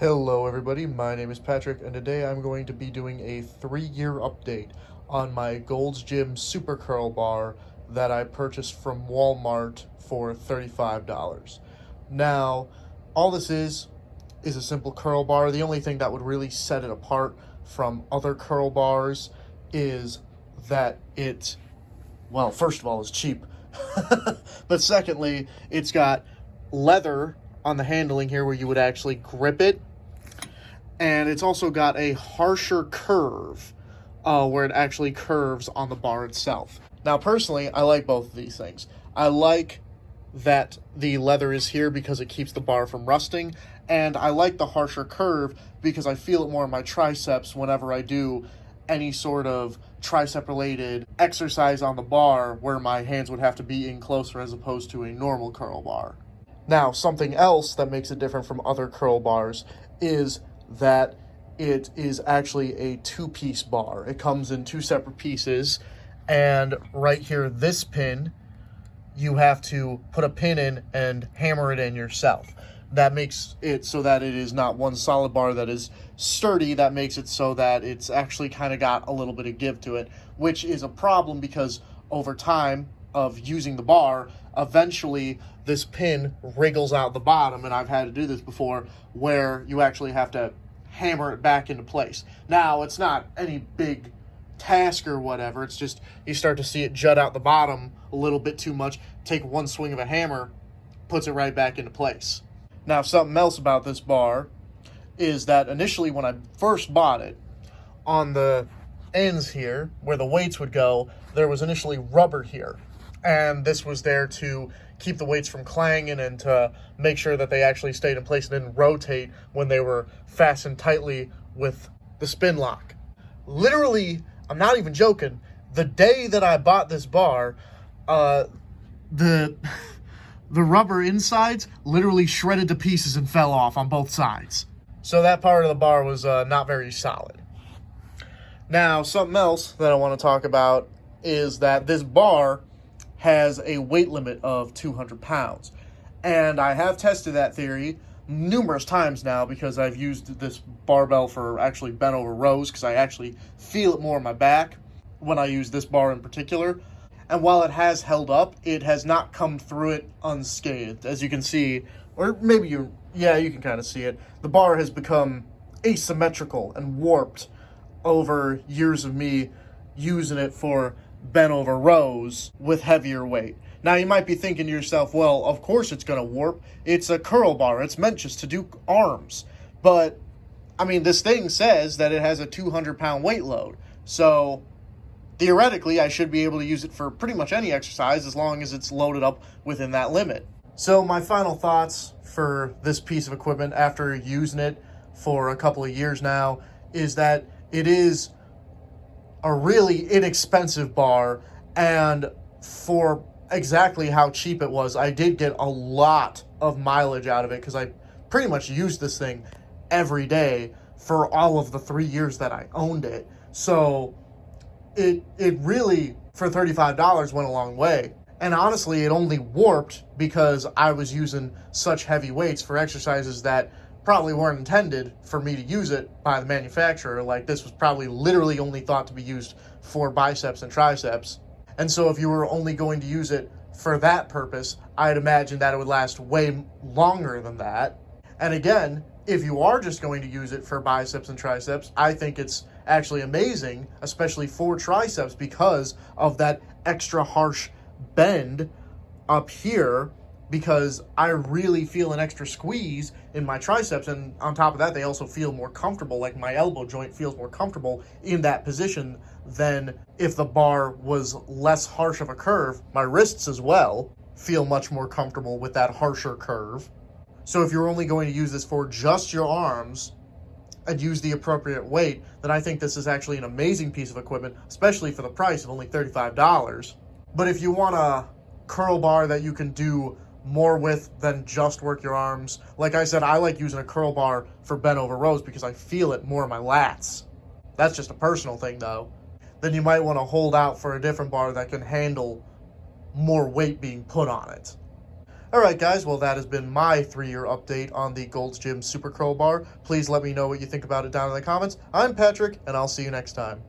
Hello everybody, my name is Patrick and today I'm going to be doing a 3-year update on my Gold's Gym Super Curl Bar that I purchased from Walmart for $35. Now, all this is a simple curl bar. The only thing that would really set it apart from other curl bars is that well, first of all, it's cheap. But secondly, it's got leather on the handling here where you would actually grip it. And it's also got a harsher curve where it actually curves on the bar itself. Now, personally, I like both of these things. I like that the leather is here because it keeps the bar from rusting. And I like the harsher curve because I feel it more in my triceps whenever I do any sort of tricep-related exercise on the bar where my hands would have to be in closer as opposed to a normal curl bar. Now, something else that makes it different from other curl bars is that it is actually a two-piece bar. It comes in two separate pieces, and right here, this pin, you have to put a pin in and hammer it in yourself. That makes it so that it is not one solid bar that is sturdy. That makes it so that it's actually kind of got a little bit of give to it, which is a problem because over time of using the bar, eventually this pin wriggles out the bottom, and I've had to do this before, where you actually have to hammer it back into place. Now, it's not any big task or whatever, it's just you start to see it jut out the bottom a little bit too much, take one swing of a hammer, puts it right back into place. Now, something else about this bar is that initially when I first bought it, on the ends here, where the weights would go, there was initially rubber here. And this was there to keep the weights from clanging and to make sure that they actually stayed in place and didn't rotate when they were fastened tightly with the spin lock. Literally, I'm not even joking, the day that I bought this bar, the rubber insides literally shredded to pieces and fell off on both sides. So that part of the bar was not very solid. Now, something else that I want to talk about is that this bar has a weight limit of 200 pounds. And I have tested that theory numerous times now because I've used this barbell for actually bent over rows because I actually feel it more in my back when I use this bar in particular. And while it has held up, it has not come through it unscathed. As you can see, or maybe you can kind of see it. The bar has become asymmetrical and warped over years of me using it for bent over rows with heavier weight. Now, you might be thinking to yourself, well, of course it's going to warp. It's a curl bar. It's meant just to do arms. But, I mean, this thing says that it has a 200-pound weight load. So, theoretically, I should be able to use it for pretty much any exercise as long as it's loaded up within that limit. So, my final thoughts for this piece of equipment after using it for a couple of years now is that it is a really inexpensive bar, and for exactly how cheap it was, I did get a lot of mileage out of it because I pretty much used this thing every day for all of the 3 years that I owned it. So it really, for $35, went a long way. And honestly, it only warped because I was using such heavy weights for exercises that probably weren't intended for me to use it by the manufacturer. Like, this was probably literally only thought to be used for biceps and triceps. And so if you were only going to use it for that purpose, I'd imagine that it would last way longer than that. And again, if you are just going to use it for biceps and triceps, I think it's actually amazing, especially for triceps, because of that extra harsh bend up here, because I really feel an extra squeeze in my triceps, and on top of that, they also feel more comfortable. Like, my elbow joint feels more comfortable in that position than if the bar was less harsh of a curve. My wrists as well feel much more comfortable with that harsher curve. So if you're only going to use this for just your arms and use the appropriate weight, then I think this is actually an amazing piece of equipment, especially for the price of only $35. But if you want a curl bar that you can do more with than just work your arms, like I said, I like using a curl bar for bent over rows because I feel it more in my lats. That's just a personal thing though. Then you might want to hold out for a different bar that can handle more weight being put on it. Alright guys, well that has been my 3-year update on the Gold's Gym Super Curl Bar. Please let me know what you think about it down in the comments. I'm Patrick, and I'll see you next time.